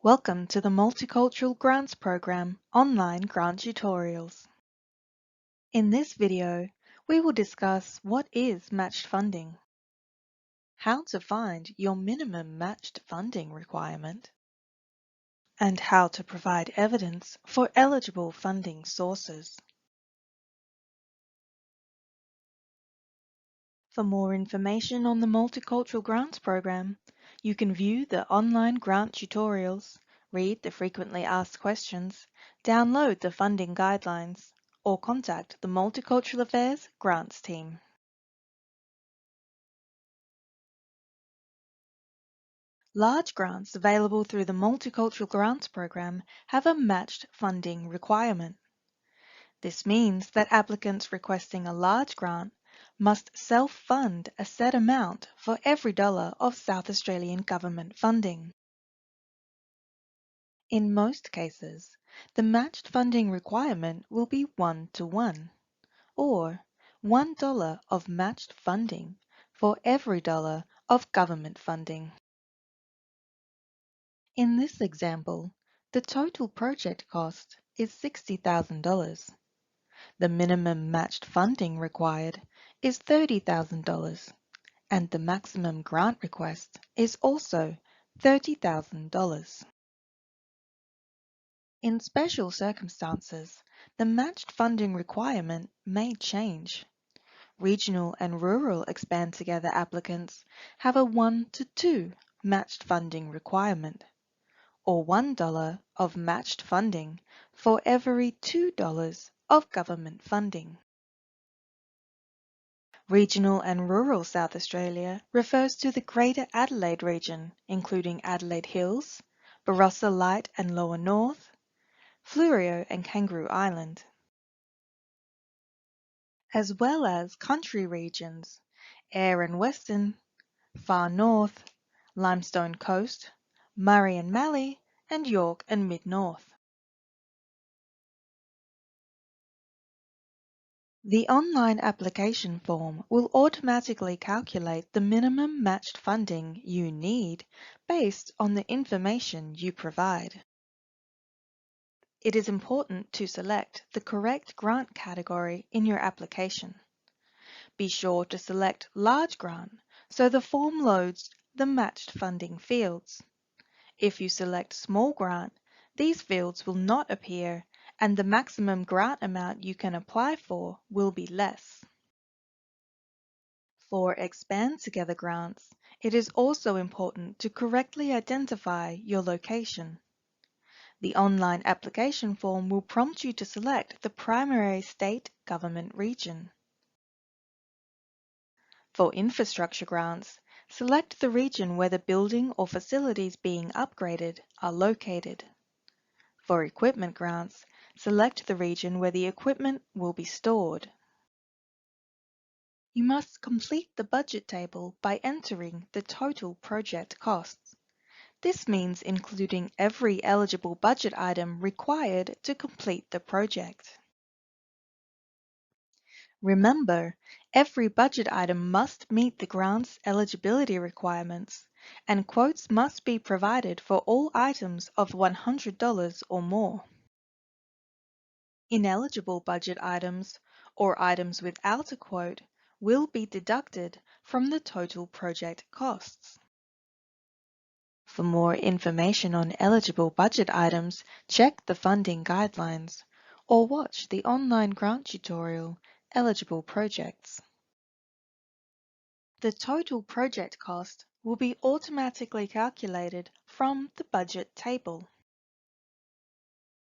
Welcome to the Multicultural Grants Program online grant tutorials. In this video, we will discuss what is matched funding, how to find your minimum matched funding requirement, and how to provide evidence for eligible funding sources. For more information on the Multicultural Grants Program, you can view the online grant tutorials, read the frequently asked questions, download the funding guidelines, or contact the Multicultural Affairs Grants team. Large grants available through the Multicultural Grants Program have a matched funding requirement. This means that applicants requesting a large grant must self-fund a set amount for every dollar of South Australian government funding. In most cases, the matched funding requirement will be 1-to-1, or $1 of matched funding for every dollar of government funding. In this example, the total project cost is $60,000. The minimum matched funding required is $30,000, and the maximum grant request is also $30,000. In special circumstances, the matched funding requirement may change. Regional and rural Expand Together applicants have a 1-to-2 matched funding requirement, or $1 of matched funding for every $2 of government funding. Regional and rural South Australia refers to the Greater Adelaide region, including Adelaide Hills, Barossa Light and Lower North, Fleurieu and Kangaroo Island, as well as country regions, Eyre and Western, Far North, Limestone Coast, Murray and Mallee, and York and Mid-North. The online application form will automatically calculate the minimum matched funding you need based on the information you provide. It is important to select the correct grant category in your application. Be sure to select Large Grant so the form loads the matched funding fields. If you select Small Grant, these fields will not appear and the maximum grant amount you can apply for will be less. For Expand Together grants, it is also important to correctly identify your location. The online application form will prompt you to select the primary state government region. For infrastructure grants, select the region where the building or facilities being upgraded are located. For equipment grants, select the region where the equipment will be stored. You must complete the budget table by entering the total project costs. This means including every eligible budget item required to complete the project. Remember, every budget item must meet the grant's eligibility requirements, and quotes must be provided for all items of $100 or more. Ineligible budget items, or items without a quote, will be deducted from the total project costs. For more information on eligible budget items, check the funding guidelines or watch the online grant tutorial, Eligible Projects. The total project cost will be automatically calculated from the budget table.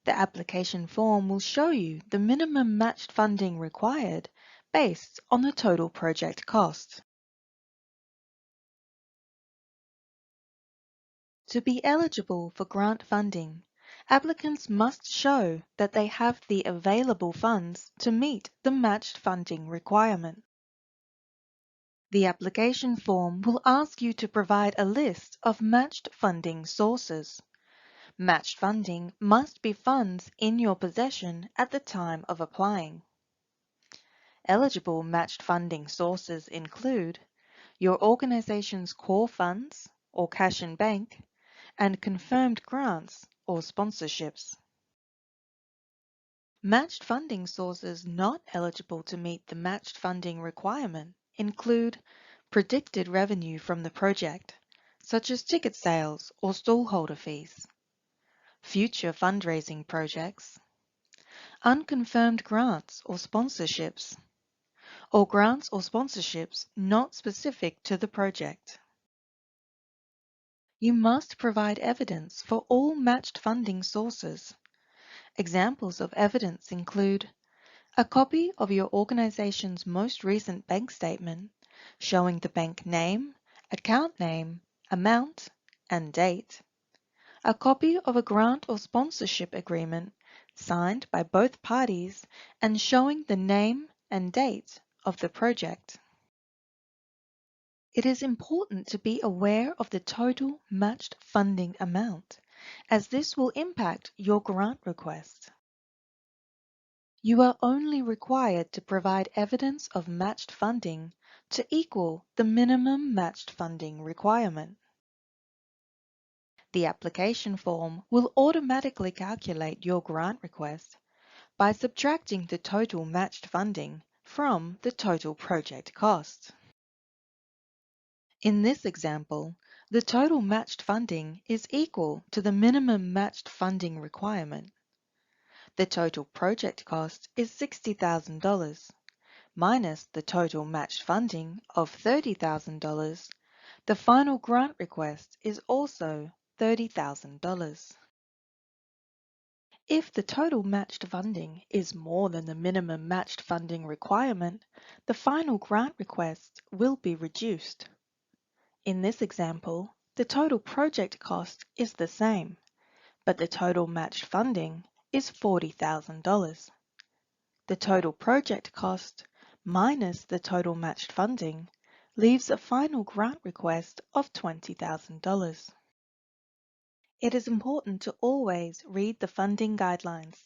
The application form will show you the minimum matched funding required based on the total project cost. To be eligible for grant funding, applicants must show that they have the available funds to meet the matched funding requirement. The application form will ask you to provide a list of matched funding sources. Matched funding must be funds in your possession at the time of applying. Eligible matched funding sources include your organization's core funds or cash in bank, and confirmed grants or sponsorships. Matched funding sources not eligible to meet the matched funding requirement include predicted revenue from the project, such as ticket sales or stallholder fees, future fundraising projects, unconfirmed grants or sponsorships, or grants or sponsorships not specific to the project. You must provide evidence for all matched funding sources. Examples of evidence include a copy of your organization's most recent bank statement showing the bank name, account name, amount, and date. A copy of a grant or sponsorship agreement signed by both parties and showing the name and date of the project. It is important to be aware of the total matched funding amount, as this will impact your grant request. You are only required to provide evidence of matched funding to equal the minimum matched funding requirement. The application form will automatically calculate your grant request by subtracting the total matched funding from the total project cost. In this example, the total matched funding is equal to the minimum matched funding requirement. The total project cost is $60,000 minus the total matched funding of $30,000. The final grant request is also $30,000. If the total matched funding is more than the minimum matched funding requirement, the final grant request will be reduced. In this example, the total project cost is the same, but the total matched funding is $40,000. The total project cost minus the total matched funding leaves a final grant request of $20,000. It is important to always read the funding guidelines.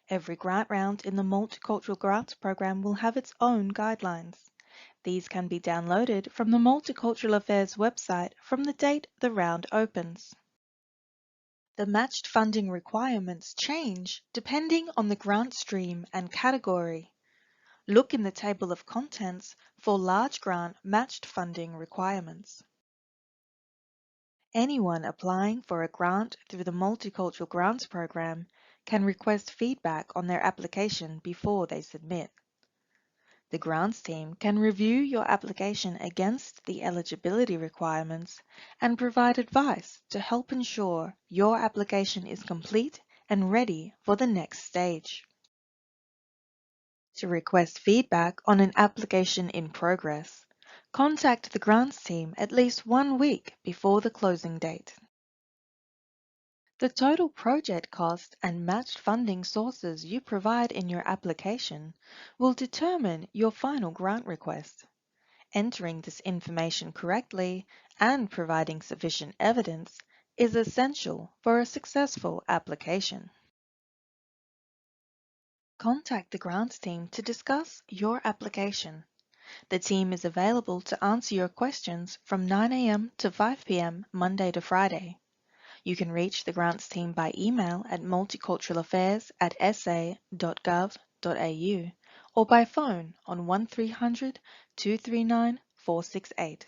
Every grant round in the Multicultural Grants Program will have its own guidelines. These can be downloaded from the Multicultural Affairs website from the date the round opens. The matched funding requirements change depending on the grant stream and category. Look in the table of contents for large grant matched funding requirements. Anyone applying for a grant through the Multicultural Grants Program can request feedback on their application before they submit. The grants team can review your application against the eligibility requirements and provide advice to help ensure your application is complete and ready for the next stage. To request feedback on an application in progress, contact the grants team at least 1 week before the closing date. The total project cost and matched funding sources you provide in your application will determine your final grant request. Entering this information correctly and providing sufficient evidence is essential for a successful application. Contact the grants team to discuss your application. The team is available to answer your questions from 9 a.m. to 5 p.m. Monday to Friday. You can reach the grants team by email at multicultural.sa.gov.au or by phone on 1300 239 468.